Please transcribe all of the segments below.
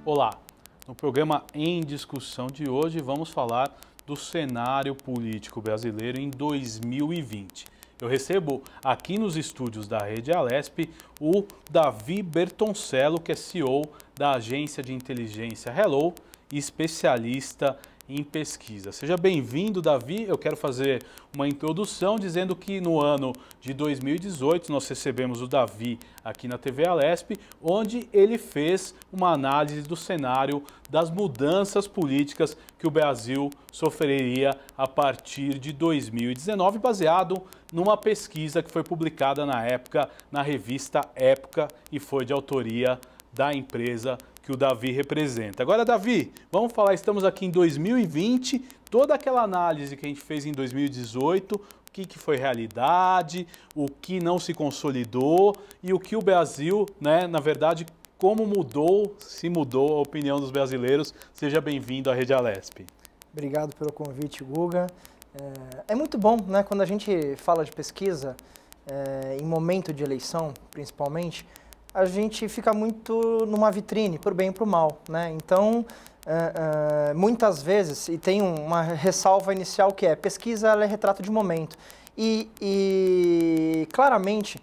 Olá, no programa Em Discussão de hoje vamos falar do cenário político brasileiro em 2020. Eu recebo aqui nos estúdios da Rede Alesp o Davi Bertoncello, que é CEO da agência de inteligência Hello e especialista em pesquisa. Seja bem-vindo, Davi. Eu quero fazer uma introdução dizendo que no ano de 2018 nós recebemos o Davi aqui na TV Alesp, onde ele fez uma análise do cenário das mudanças políticas que o Brasil sofreria a partir de 2019, baseado numa pesquisa que foi publicada na época na revista Época e foi de autoria da empresa que o Davi representa. Agora, Davi, vamos falar, estamos aqui em 2020, toda aquela análise que a gente fez em 2018, o que foi realidade, o que não se consolidou e o que o Brasil, na verdade, como mudou, se mudou a opinião dos brasileiros. Seja bem-vindo à Rede Alesp. Obrigado pelo convite, Guga. É muito bom, quando a gente fala de pesquisa, em momento de eleição, principalmente, a gente fica muito numa vitrine, por bem e por mal, Então, muitas vezes, e tem uma ressalva inicial que pesquisa ela é retrato de momento. E claramente,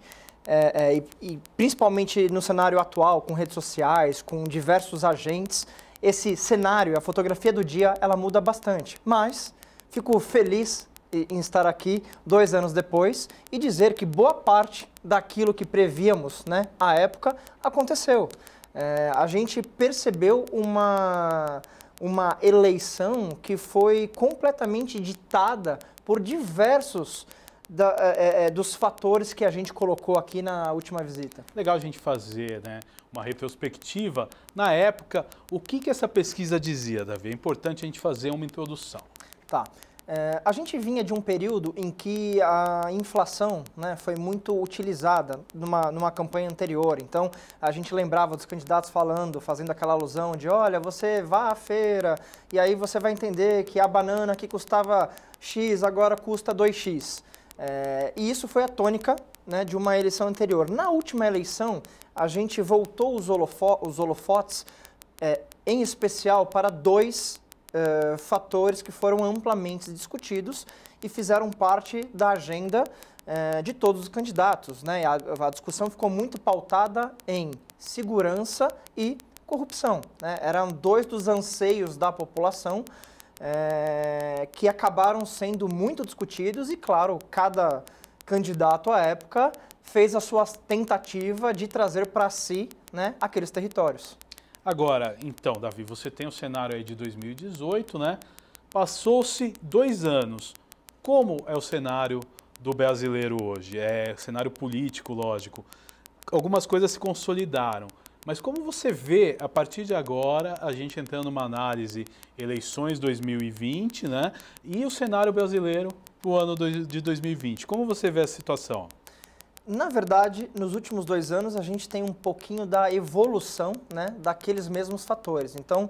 e principalmente no cenário atual, com redes sociais, com diversos agentes, esse cenário, a fotografia do dia, ela muda bastante. Mas fico feliz em estar aqui 2 anos depois e dizer que boa parte daquilo que prevíamos, à época, aconteceu. A gente percebeu uma eleição que foi completamente ditada por diversos dos fatores que a gente colocou aqui na última visita. Legal a gente fazer uma retrospectiva. Na época, o que essa pesquisa dizia, Davi? É importante a gente fazer uma introdução. Tá. A gente vinha de um período em que a inflação foi muito utilizada numa campanha anterior. Então, a gente lembrava dos candidatos fazendo aquela alusão de, olha, você vá à feira e aí você vai entender que a banana que custava X agora custa 2X. E isso foi a tônica de uma eleição anterior. Na última eleição, a gente voltou os holofotes, em especial para 2 fatores que foram amplamente discutidos e fizeram parte da agenda de todos os candidatos. A discussão ficou muito pautada em segurança e corrupção. Eram 2 dos anseios da população que acabaram sendo muito discutidos e, claro, cada candidato à época fez a sua tentativa de trazer para si aqueles territórios. Agora, então, Davi, você tem o cenário aí de 2018, Passou-se 2 anos. Como é o cenário do brasileiro hoje? É cenário político, lógico. Algumas coisas se consolidaram. Mas como você vê, a partir de agora, a gente entrando numa análise eleições 2020, e o cenário brasileiro para o ano de 2020? Como você vê a situação? Na verdade, nos últimos 2 anos, a gente tem um pouquinho da evolução daqueles mesmos fatores. Então,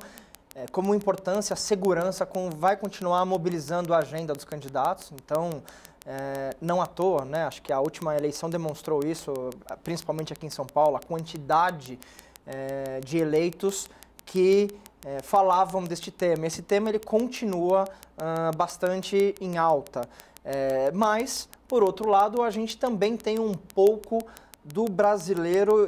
como importância, a segurança vai continuar mobilizando a agenda dos candidatos. Então, não à toa, acho que a última eleição demonstrou isso, principalmente aqui em São Paulo, a quantidade de eleitos que falavam deste tema. Esse tema ele continua bastante em alta. Mas, por outro lado, a gente também tem um pouco do brasileiro,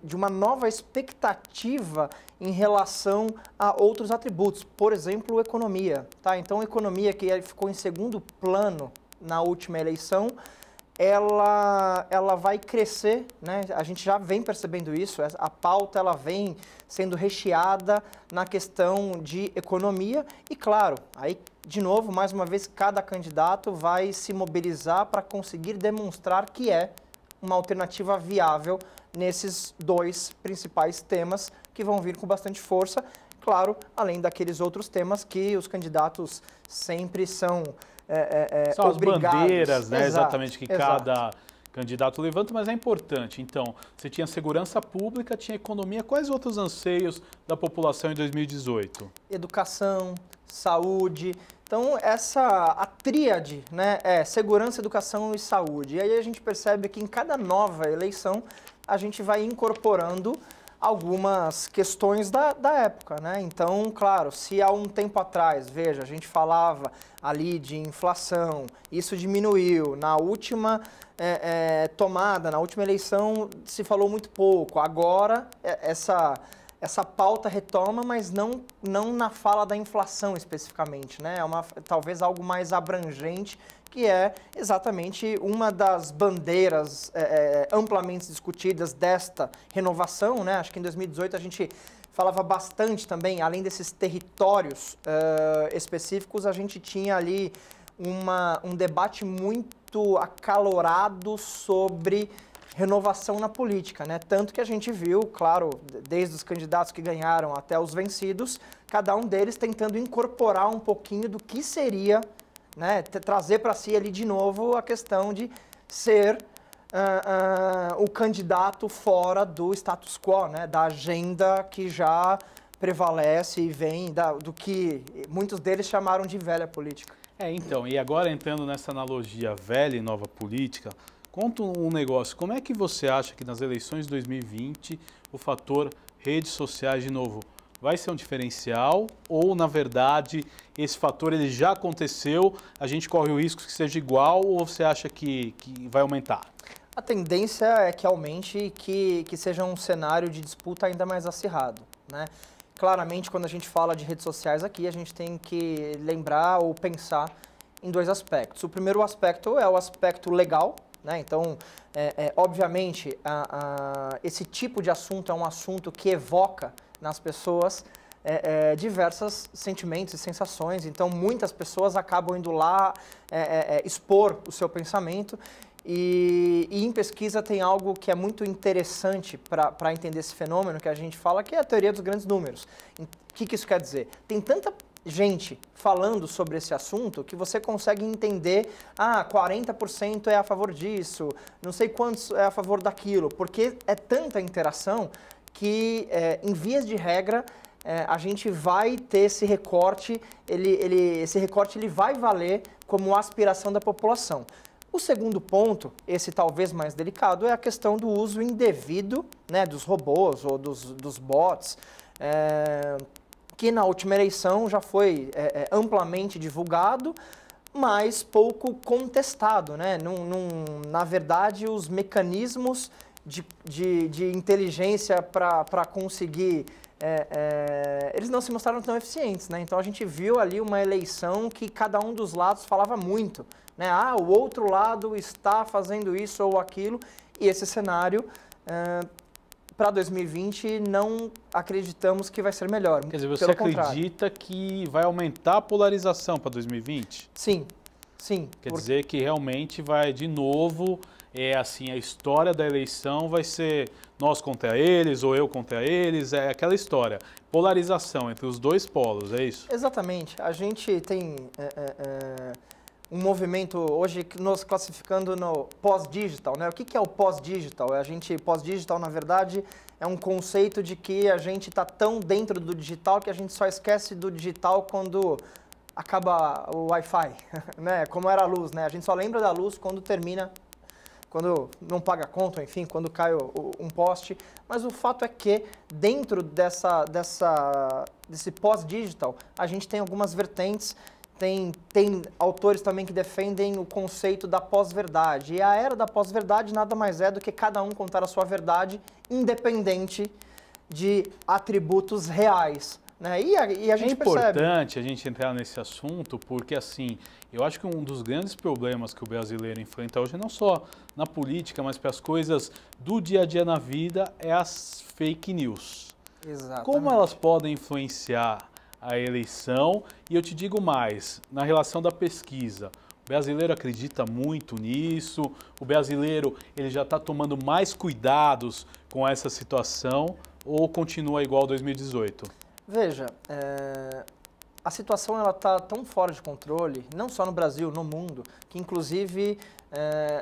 de uma nova expectativa em relação a outros atributos, por exemplo, economia. Então, a economia que ficou em segundo plano na última eleição, ela vai crescer, A gente já vem percebendo isso, a pauta ela vem sendo recheada na questão de economia e, claro, aí, de novo, mais uma vez, cada candidato vai se mobilizar para conseguir demonstrar que é uma alternativa viável nesses 2 principais temas que vão vir com bastante força, claro, além daqueles outros temas que os candidatos sempre são são obrigados. As bandeiras, Exato, exatamente, que candidato levanta, mas é importante. Então, você tinha segurança pública, tinha economia. Quais outros anseios da população em 2018? Educação, saúde. Então, a tríade, né, é segurança, educação e saúde. E aí a gente percebe que em cada nova eleição a gente vai incorporando algumas questões da época, né? Então, claro, se há um tempo atrás, veja, a gente falava ali de inflação, isso diminuiu. Na última tomada, na última eleição, se falou muito pouco. Agora, essa pauta retoma, mas não na fala da inflação especificamente, né? Talvez algo mais abrangente, que é exatamente uma das bandeiras amplamente discutidas desta renovação, né? Acho que em 2018 a gente falava bastante também, além desses territórios específicos, a gente tinha ali um debate muito acalorado sobre renovação na política, né? Tanto que a gente viu, claro, desde os candidatos que ganharam até os vencidos, cada um deles tentando incorporar um pouquinho do que seria, né, trazer para si ali de novo a questão de ser o candidato fora do status quo, né, da agenda que já prevalece e vem do que muitos deles chamaram de velha política. Então, e agora entrando nessa analogia velha e nova política, conta um negócio, como é que você acha que nas eleições de 2020 o fator redes sociais, de novo, vai ser um diferencial ou, na verdade, esse fator ele já aconteceu, a gente corre o risco que seja igual ou você acha que vai aumentar? A tendência é que aumente e que seja um cenário de disputa ainda mais acirrado, né? Claramente, quando a gente fala de redes sociais aqui, a gente tem que lembrar ou pensar em dois aspectos. O primeiro aspecto é o aspecto legal, né? Então, obviamente, esse tipo de assunto é um assunto que evoca nas pessoas diversos sentimentos e sensações. Então, muitas pessoas acabam indo lá expor o seu pensamento. E em pesquisa tem algo que é muito interessante para entender esse fenômeno que a gente fala, que é a teoria dos grandes números. O que isso quer dizer? Tem tanta gente falando sobre esse assunto que você consegue entender, 40% é a favor disso, não sei quantos é a favor daquilo, porque é tanta interação que, em vias de regra, a gente vai ter esse recorte, esse recorte ele vai valer como aspiração da população. O segundo ponto, esse talvez mais delicado, é a questão do uso indevido, né, dos robôs ou dos bots, que na última eleição já foi amplamente divulgado, mas pouco contestado, né? Na verdade, os mecanismos de inteligência para conseguir eles não se mostraram tão eficientes, né? Então a gente viu ali uma eleição que cada um dos lados falava muito, né? O outro lado está fazendo isso ou aquilo, e esse cenário para 2020 não acreditamos que vai ser melhor. Quer dizer, você acredita que vai aumentar a polarização para 2020? Sim, sim. Quer dizer que realmente vai de novo, assim, a história da eleição vai ser nós contra eles ou eu contra eles, é aquela história. Polarização entre os dois polos, é isso? Exatamente. A gente tem um movimento hoje nos classificando no pós-digital, né? O que é o pós-digital? Pós-digital, na verdade, é um conceito de que a gente está tão dentro do digital que a gente só esquece do digital quando acaba o Wi-Fi, né? Como era a luz, né? A gente só lembra da luz quando termina, quando não paga a conta, enfim, quando cai um poste. Mas o fato é que dentro desse pós-digital, a gente tem algumas vertentes. Tem autores também que defendem o conceito da pós-verdade. E a era da pós-verdade nada mais é do que cada um contar a sua verdade, independente de atributos reais, né? E a gente percebe. É importante a gente entrar nesse assunto porque, assim, eu acho que um dos grandes problemas que o brasileiro enfrenta hoje, não só na política, mas para as coisas do dia a dia na vida, é as fake news. Exatamente. Como elas podem influenciar a eleição? E eu te digo mais, na relação da pesquisa, o brasileiro acredita muito nisso, o brasileiro ele já está tomando mais cuidados com essa situação ou continua igual 2018? Veja, a situação ela está tão fora de controle, não só no Brasil, no mundo, que inclusive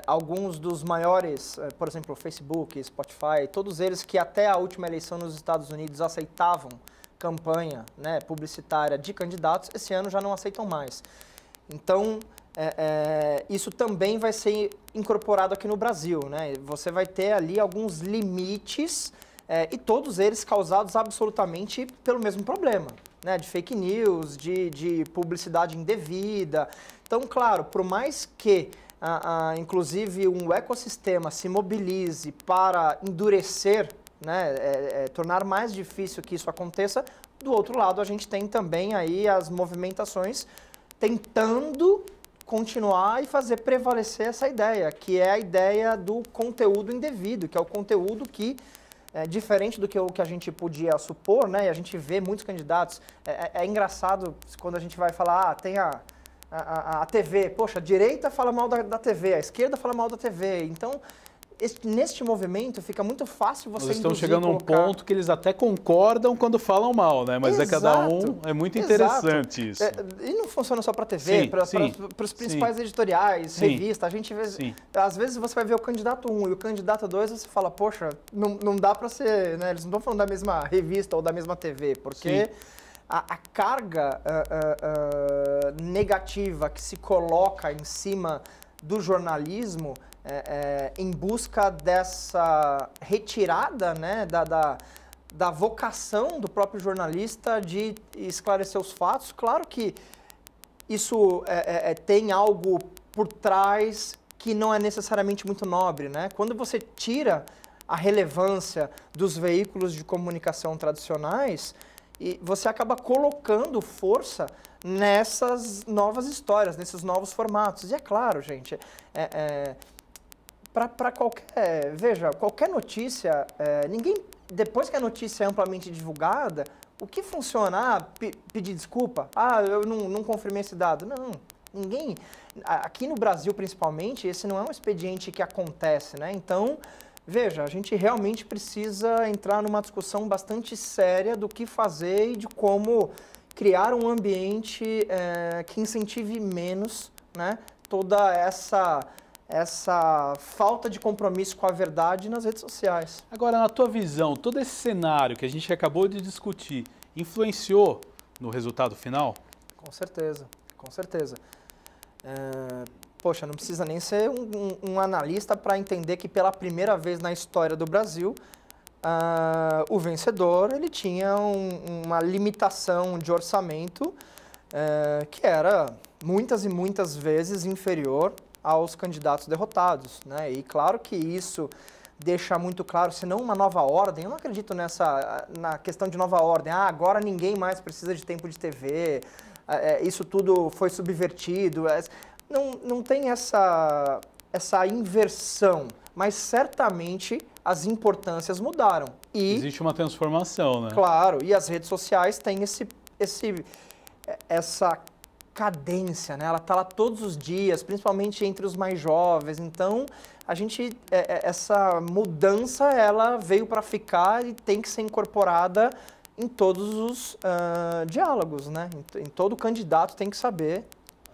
alguns dos maiores, por exemplo, Facebook, Spotify, todos eles que até a última eleição nos Estados Unidos aceitavam campanha, né, publicitária de candidatos, esse ano já não aceitam mais. Então, isso também vai ser incorporado aqui no Brasil, né? Você vai ter ali alguns limites e todos eles causados absolutamente pelo mesmo problema, né? De fake news, de publicidade indevida. Então, claro, por mais que inclusive um ecossistema se mobilize para endurecer, né, tornar mais difícil que isso aconteça, do outro lado a gente tem também aí as movimentações tentando continuar e fazer prevalecer essa ideia, que é a ideia do conteúdo indevido, que é o conteúdo que, diferente do que a gente podia supor, né, e a gente vê muitos candidatos, é engraçado quando a gente vai falar, tem a TV, poxa, a direita fala mal da TV, a esquerda fala mal da TV, então neste movimento fica muito fácil você Nós estamos chegando a um ponto que eles até concordam quando falam mal, né? Mas Exato, cada um, é muito interessante isso. E não funciona só para TV, para os principais editoriais, revistas, a gente vê, às vezes você vai ver o candidato 1 e o candidato 2, você fala, poxa, não dá para ser, né? Eles não estão falando da mesma revista ou da mesma TV, porque a carga negativa que se coloca em cima do jornalismo em busca dessa retirada, né, da vocação do próprio jornalista de esclarecer os fatos. Claro que isso tem algo por trás que não é necessariamente muito nobre, né? Quando você tira a relevância dos veículos de comunicação tradicionais, você acaba colocando força nessas novas histórias, nesses novos formatos. E é claro, gente, para qualquer notícia, depois que a notícia é amplamente divulgada, o que funciona? Pedir desculpa? Eu não confirmei esse dado. Não, ninguém... Aqui no Brasil, principalmente, esse não é um expediente que acontece, né? Então, veja, a gente realmente precisa entrar numa discussão bastante séria do que fazer e de como criar um ambiente que incentive menos, né, toda essa falta de compromisso com a verdade nas redes sociais. Agora, na tua visão, todo esse cenário que a gente acabou de discutir influenciou no resultado final? Com certeza, com certeza. Poxa, não precisa nem ser um analista para entender que pela primeira vez na história do Brasil, o vencedor ele tinha uma limitação de orçamento que era muitas e muitas vezes inferior aos candidatos derrotados, né? E claro que isso deixa muito claro, se não uma nova ordem, eu não acredito na questão de nova ordem, agora ninguém mais precisa de tempo de TV, isso tudo foi subvertido, não tem essa inversão, mas certamente as importâncias mudaram. Existe uma transformação, né? Claro, e as redes sociais têm essa cadência, né? Ela está lá todos os dias, principalmente entre os mais jovens. Então, essa mudança, ela veio para ficar e tem que ser incorporada em todos os diálogos, né? Em todo candidato tem que saber.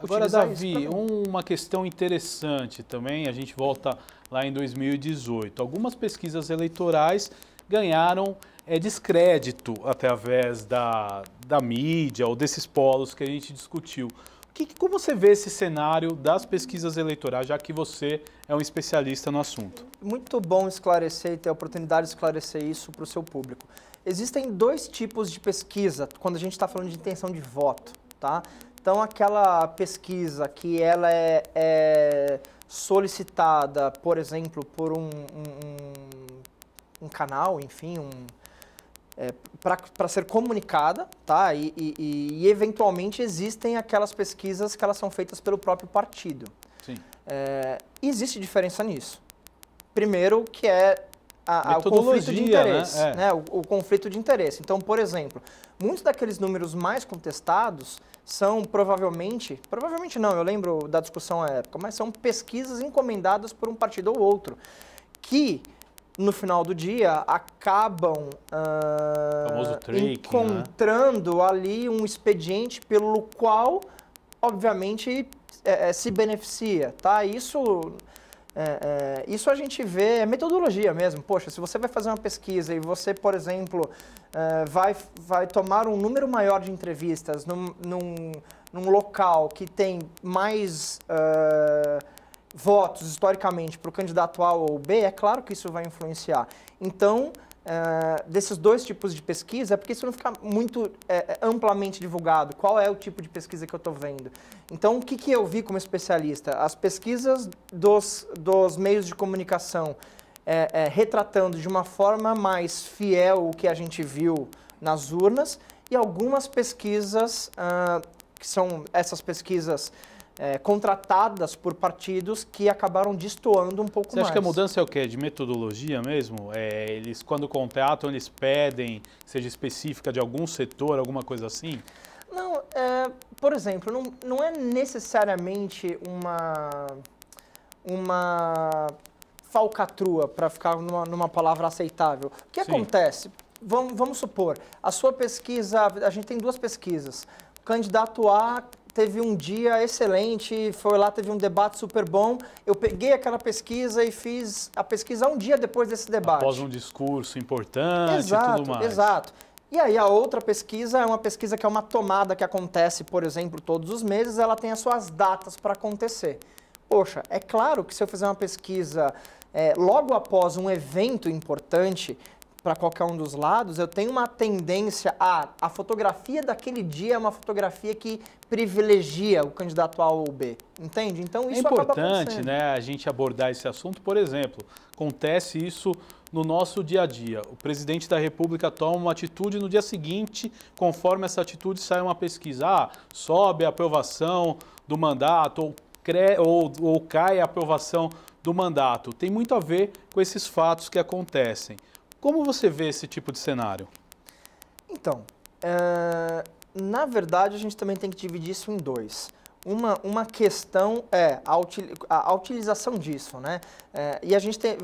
Agora, Davi, uma questão interessante também, a gente volta lá em 2018. Algumas pesquisas eleitorais ganharam descrédito através da mídia ou desses polos que a gente discutiu. Como você vê esse cenário das pesquisas eleitorais, já que você é um especialista no assunto? Muito bom esclarecer e ter a oportunidade de esclarecer isso para o seu público. Existem dois tipos de pesquisa quando a gente está falando de intenção de voto, tá? Então, aquela pesquisa que ela é solicitada, por exemplo, por um canal, enfim, para ser comunicada, tá? E eventualmente existem aquelas pesquisas que elas são feitas pelo próprio partido. Sim. Existe diferença nisso. Primeiro, que é o conflito de interesse, né? O conflito de interesse. Então, por exemplo, muitos daqueles números mais contestados são provavelmente não, eu lembro da discussão à época, mas são pesquisas encomendadas por um partido ou outro, que no final do dia, acabam famoso tracking, encontrando ali um expediente pelo qual, obviamente, se beneficia, tá? Isso a gente vê, é metodologia mesmo. Poxa, se você vai fazer uma pesquisa e você, por exemplo, vai tomar um número maior de entrevistas num local que tem mais votos, historicamente, para o candidato A ou B, é claro que isso vai influenciar. Então, desses dois tipos de pesquisa, é porque isso não fica muito amplamente divulgado. Qual é o tipo de pesquisa que eu estou vendo? Então, o que eu vi como especialista? As pesquisas dos meios de comunicação retratando de uma forma mais fiel o que a gente viu nas urnas, e algumas pesquisas, que são essas pesquisas contratadas por partidos que acabaram destoando um pouco mais. Você acha que a mudança é o quê? De metodologia mesmo? Eles, quando contratam, eles pedem que seja específica de algum setor, alguma coisa assim? Não, por exemplo, não é necessariamente uma falcatrua, para ficar numa palavra aceitável. O que acontece? Vamos supor, a sua pesquisa, a gente tem duas pesquisas. O candidato A teve um dia excelente, foi lá, teve um debate super bom. Eu peguei aquela pesquisa e fiz a pesquisa um dia depois desse debate. Após um discurso importante e tudo mais. Exato. E aí a outra pesquisa é uma pesquisa que é uma tomada que acontece, por exemplo, todos os meses, ela tem as suas datas para acontecer. Poxa, é claro que se eu fizer uma pesquisa logo após um evento importante, para qualquer um dos lados, eu tenho uma tendência a fotografia daquele dia é uma fotografia que privilegia o candidato A ou B, entende? Então isso acaba acontecendo. É importante, né, a gente abordar esse assunto. Por exemplo, acontece isso no nosso dia a dia. O presidente da República toma uma atitude, no dia seguinte, conforme essa atitude, sai uma pesquisa. Sobe a aprovação do mandato ou cai a aprovação do mandato. Tem muito a ver com esses fatos que acontecem. Como você vê esse tipo de cenário? Então, na verdade, a gente também tem que dividir isso em dois. Uma questão é a utilização disso, né? E a gente tem...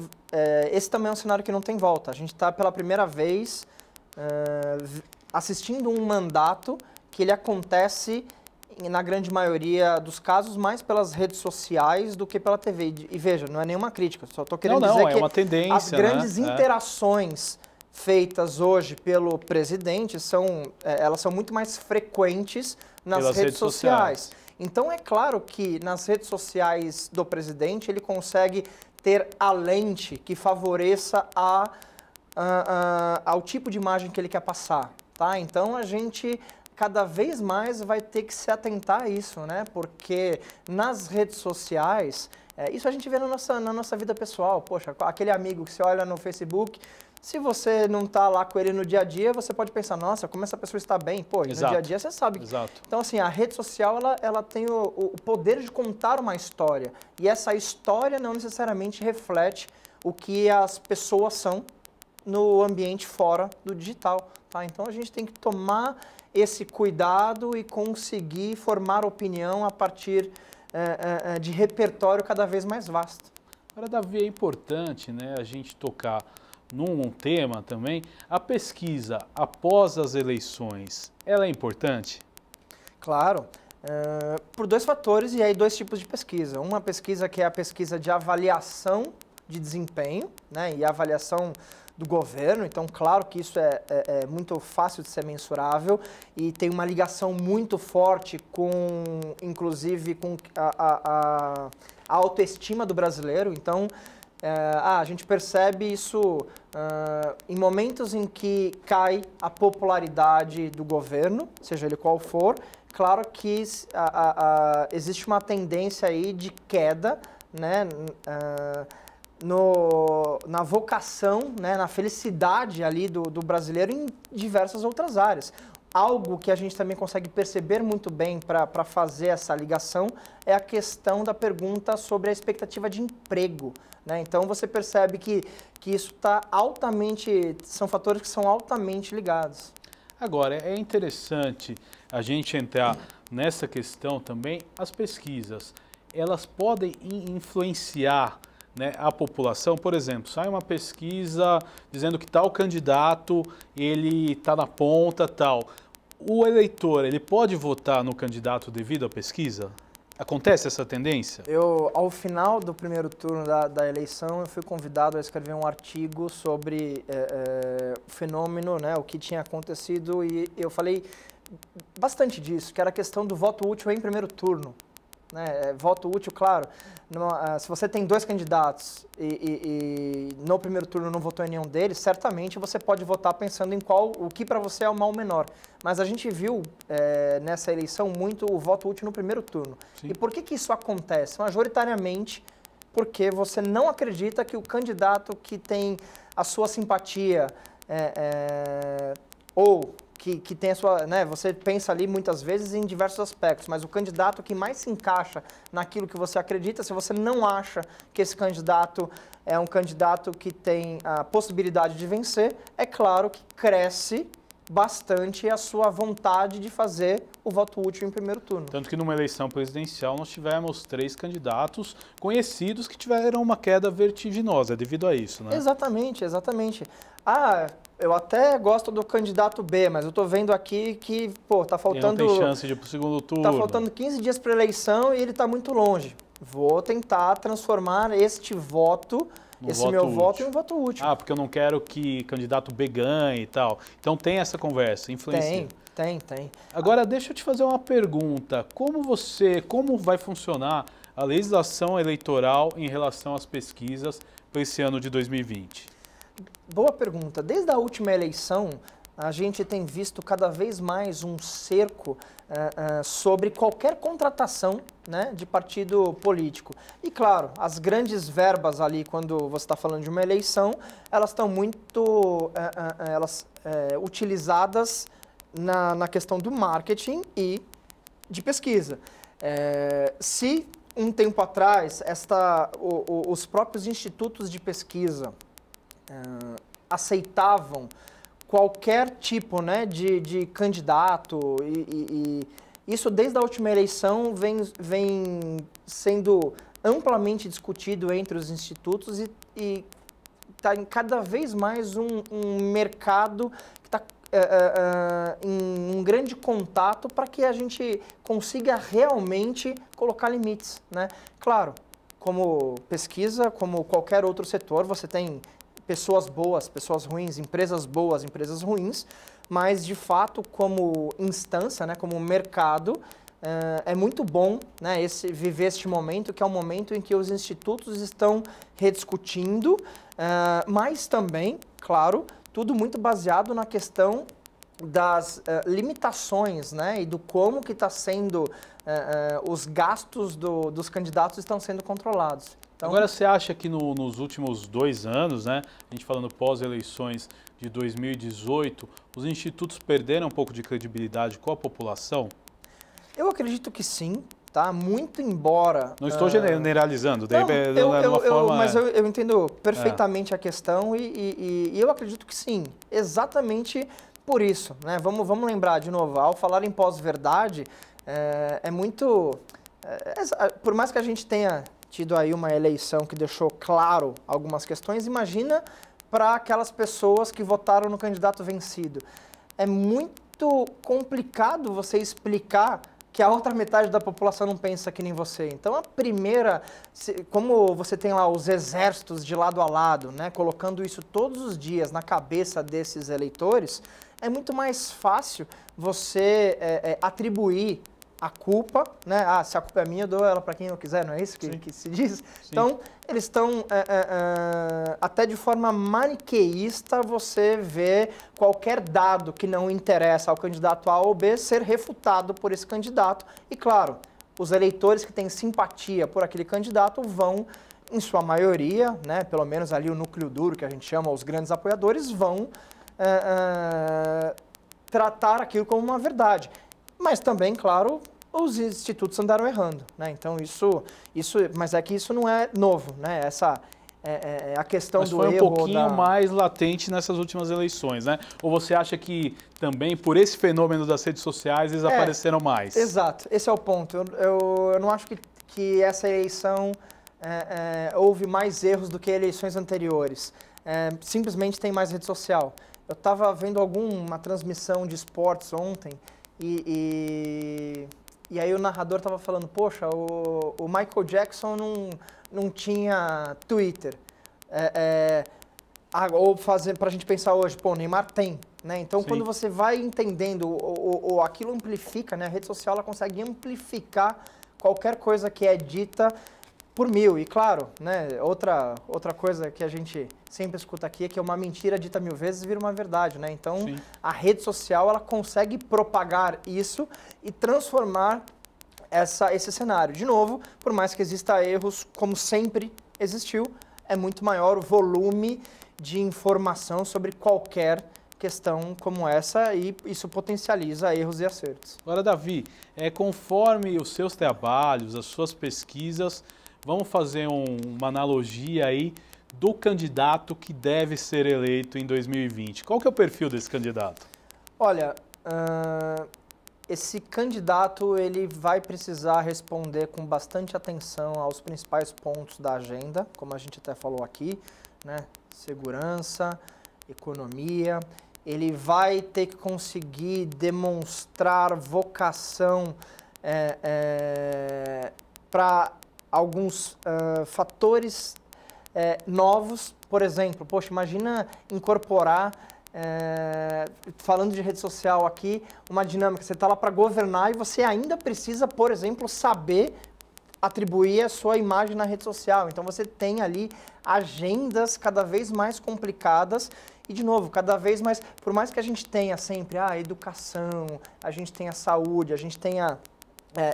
esse também é um cenário que não tem volta. A gente está pela primeira vez assistindo um mandato que ele acontece, na grande maioria dos casos, mais pelas redes sociais do que pela TV. E veja, não é nenhuma crítica, só estou querendo dizer que uma tendência, as grandes interações feitas hoje pelo presidente elas são muito mais frequentes nas redes sociais. Então é claro que nas redes sociais do presidente ele consegue ter a lente que favoreça ao tipo de imagem que ele quer passar, tá? Então a gente cada vez mais vai ter que se atentar a isso, né? Porque nas redes sociais, isso a gente vê na nossa vida pessoal. Poxa, aquele amigo que você olha no Facebook, se você não está lá com ele no dia a dia, você pode pensar, nossa, como essa pessoa está bem. Pô, e no dia a dia você sabe. Exato. Então, assim, a rede social, ela tem o poder de contar uma história. E essa história não necessariamente reflete o que as pessoas são no ambiente fora do digital, tá? Então, a gente tem que tomar esse cuidado e conseguir formar opinião a partir de repertório cada vez mais vasto. Agora, Davi, é importante, né, a gente tocar num tema também. A pesquisa após as eleições, ela é importante? Claro, por dois fatores e aí dois tipos de pesquisa. Uma pesquisa que é a pesquisa de avaliação de desempenho, né, e avaliação do governo, então claro que isso é muito fácil de ser mensurável e tem uma ligação muito forte inclusive com a autoestima do brasileiro. Então a gente percebe isso em momentos em que cai a popularidade do governo, seja ele qual for. Claro que existe uma tendência aí de queda, né, na vocação, né, na felicidade ali do brasileiro em diversas outras áreas. Algo que a gente também consegue perceber muito bem para fazer essa ligação é a questão da pergunta sobre a expectativa de emprego, né? Então você percebe que isso está são fatores que são altamente ligados. Agora, é interessante a gente entrar nessa questão também. As pesquisas, elas podem influenciar né, a população? Por exemplo, sai uma pesquisa dizendo que tal candidato, ele está na ponta, tal. O eleitor, ele pode votar no candidato devido à pesquisa? Acontece essa tendência? Ao final do primeiro turno da eleição, eu fui convidado a escrever um artigo sobre o fenômeno, né, o que tinha acontecido, e eu falei bastante disso, que era a questão do voto útil em primeiro turno. Né? Voto útil, claro, se você tem dois candidatos e no primeiro turno não votou em nenhum deles, certamente você pode votar pensando em o que para você é o mal menor. Mas a gente viu nessa eleição muito o voto útil no primeiro turno. Sim. E por que isso acontece? Majoritariamente porque você não acredita que o candidato que tem a sua simpatia ou que tem a sua, né, você pensa ali muitas vezes em diversos aspectos, mas o candidato que mais se encaixa naquilo que você acredita, se você não acha que esse candidato é um candidato que tem a possibilidade de vencer, é claro que cresce bastante a sua vontade de fazer o voto útil em primeiro turno. Tanto que numa eleição presidencial nós tivemos 3 candidatos conhecidos que tiveram uma queda vertiginosa devido a isso, né? Exatamente, exatamente. Eu até gosto do candidato B, mas eu tô vendo aqui que, tá faltando... Ele não tem chance de ir pro segundo turno. Tá faltando 15 dias para eleição e ele tá muito longe. Vou tentar transformar este voto, meu voto em um voto útil. Porque eu não quero que candidato B ganhe e tal. Então tem essa conversa, influencia. Tem. Agora deixa eu te fazer uma pergunta. Como vai funcionar a legislação eleitoral em relação às pesquisas para esse ano de 2020? Boa pergunta. Desde a última eleição, a gente tem visto cada vez mais um cerco sobre qualquer contratação, né, de partido político. E claro, as grandes verbas ali, quando você está falando de uma eleição, elas estão muito utilizadas na questão do marketing e de pesquisa. Se um tempo atrás os próprios institutos de pesquisa aceitavam qualquer tipo, né, de candidato e isso desde a última eleição vem sendo amplamente discutido entre os institutos e está em cada vez mais um mercado que está em um grande contato para que a gente consiga realmente colocar limites, né? Claro, como pesquisa, como qualquer outro setor, você tem pessoas boas, pessoas ruins, empresas boas, empresas ruins, mas de fato como instância, né, como mercado, é muito bom, né, viver este momento, que é um momento em que os institutos estão rediscutindo, mas também, claro, tudo muito baseado na questão das limitações, né, e do como que está sendo, os gastos dos candidatos estão sendo controlados. Então, agora, você acha que nos últimos 2 anos, né, a gente falando pós-eleições de 2018, os institutos perderam um pouco de credibilidade com a população? Eu acredito que sim, tá? Muito embora... Não estou generalizando, mas eu entendo perfeitamente a questão e eu acredito que sim, exatamente por isso, né? Vamos lembrar de novo, ao falar em pós-verdade, por mais que a gente tenha tido aí uma eleição que deixou claro algumas questões, imagina para aquelas pessoas que votaram no candidato vencido. É muito complicado você explicar que a outra metade da população não pensa que nem você. Então a primeira, como você tem lá os exércitos de lado a lado, né, colocando isso todos os dias na cabeça desses eleitores, é muito mais fácil você atribuir a culpa, né? Se a culpa é minha, eu dou ela para quem eu quiser, não é isso que se diz? Sim. Então, eles estão, até de forma maniqueísta, você vê qualquer dado que não interessa ao candidato A ou B ser refutado por esse candidato. E, claro, os eleitores que têm simpatia por aquele candidato vão, em sua maioria, né, pelo menos ali o núcleo duro, que a gente chama os grandes apoiadores, vão tratar aquilo como uma verdade. Mas também, claro, os institutos andaram errando, né? Então mas é que isso não é novo, né? Essa é a questão do erro. Mas foi um pouquinho mais latente nessas últimas eleições, né? Ou você acha que também por esse fenômeno das redes sociais eles apareceram mais? Exato, esse é o ponto. Eu não acho que essa eleição houve mais erros do que eleições anteriores. Simplesmente tem mais rede social. Eu estava vendo alguma transmissão de esportes ontem e aí o narrador estava falando, poxa, o Michael Jackson não tinha Twitter. Ou para a gente pensar hoje, pô, o Neymar tem. Né? Então, quando você vai entendendo, aquilo amplifica, né? A rede social ela consegue amplificar qualquer coisa que é dita por mil. E claro, né, outra coisa que a gente sempre escuta aqui é que uma mentira dita 1000 vezes vira uma verdade, né? Então, a rede social ela consegue propagar isso e transformar esse cenário. De novo, por mais que exista erros, como sempre existiu, é muito maior o volume de informação sobre qualquer questão como essa e isso potencializa erros e acertos. Agora, Davi, conforme os seus trabalhos, as suas pesquisas, vamos fazer uma analogia aí do candidato que deve ser eleito em 2020. Qual que é o perfil desse candidato? Olha, esse candidato ele vai precisar responder com bastante atenção aos principais pontos da agenda, como a gente até falou aqui, né? Segurança, economia. Ele vai ter que conseguir demonstrar vocação para alguns fatores novos. Por exemplo, poxa, imagina incorporar, falando de rede social aqui, uma dinâmica. Você está lá para governar e você ainda precisa, por exemplo, saber atribuir a sua imagem na rede social. Então você tem ali agendas cada vez mais complicadas e, de novo, cada vez mais, por mais que a gente tenha sempre a educação, a gente tenha saúde, a gente tenha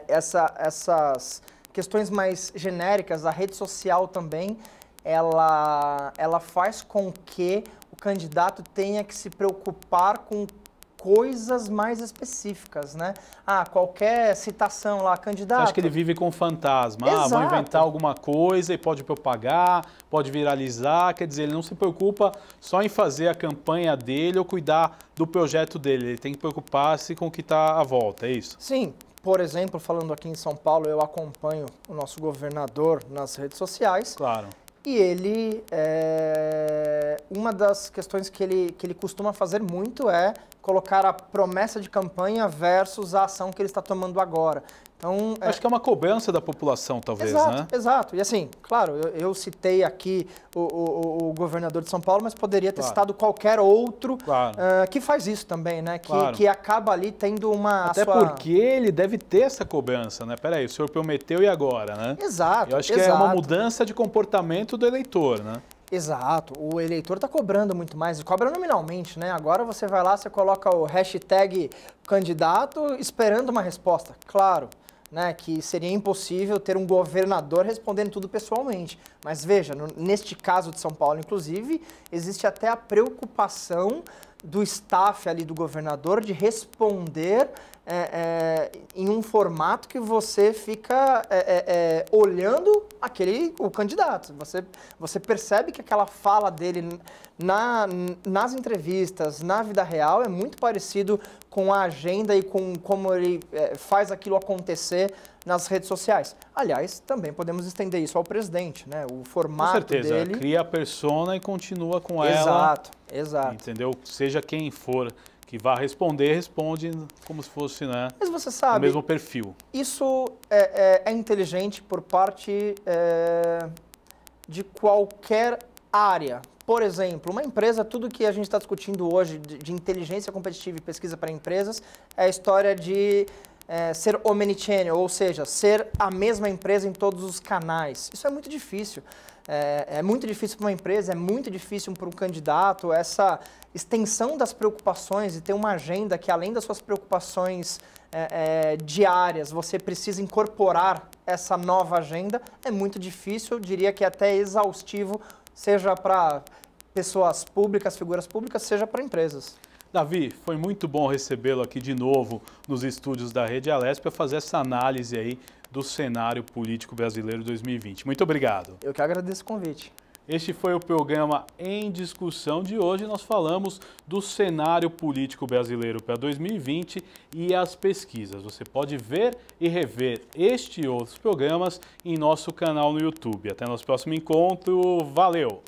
essas questões mais genéricas, a rede social também, ela faz com que o candidato tenha que se preocupar com coisas mais específicas, né? Qualquer citação lá, candidato... Você acha que ele vive com fantasma? Exato. Vão inventar alguma coisa e pode propagar, pode viralizar, quer dizer, ele não se preocupa só em fazer a campanha dele ou cuidar do projeto dele, ele tem que preocupar-se com o que está à volta, é isso? Sim. Por exemplo, falando aqui em São Paulo, eu acompanho o nosso governador nas redes sociais. Claro. E ele, uma das questões que ele costuma fazer muito é colocar a promessa de campanha versus a ação que ele está tomando agora. Então, acho que é uma cobrança da população, talvez, exato, né? Exato. E assim, claro, eu citei aqui o governador de São Paulo, mas poderia ter citado qualquer outro que faz isso também, né? Que acaba ali tendo uma... Até porque ele deve ter essa cobrança, né? Peraí, o senhor prometeu e agora, né? Exato. Eu acho que é uma mudança de comportamento do eleitor, né? Exato, o eleitor está cobrando muito mais, cobra nominalmente, né? Agora você vai lá, você coloca o hashtag candidato esperando uma resposta, claro, né? Que seria impossível ter um governador respondendo tudo pessoalmente. Mas veja, neste caso de São Paulo, inclusive, existe até a preocupação do staff ali do governador de responder em um formato que você fica olhando o candidato. Você percebe que aquela fala dele nas entrevistas, na vida real, é muito parecido com a agenda e com como ele faz aquilo acontecer nas redes sociais. Aliás, também podemos estender isso ao presidente, né? O formato dele... Com certeza, cria a persona e continua com ela. Exato, exato. Entendeu? Seja quem for que vá responder, responde como se fosse, né, mas você sabe, o mesmo perfil. Isso é inteligente por parte de qualquer área. Por exemplo, uma empresa, tudo que a gente está discutindo hoje de inteligência competitiva e pesquisa para empresas é a história de ser omnichannel, ou seja, ser a mesma empresa em todos os canais. Isso é muito difícil. É muito difícil para uma empresa, é muito difícil para um candidato, essa extensão das preocupações e ter uma agenda que, além das suas preocupações diárias, você precisa incorporar essa nova agenda, é muito difícil, eu diria que até exaustivo, seja para pessoas públicas, figuras públicas, seja para empresas. Davi, foi muito bom recebê-lo aqui de novo nos estúdios da Rede Alesp para fazer essa análise aí do cenário político brasileiro 2020. Muito obrigado. Eu que agradeço o convite. Este foi o programa Em Discussão de hoje. Nós falamos do cenário político brasileiro para 2020 e as pesquisas. Você pode ver e rever este e outros programas em nosso canal no YouTube. Até nosso próximo encontro. Valeu!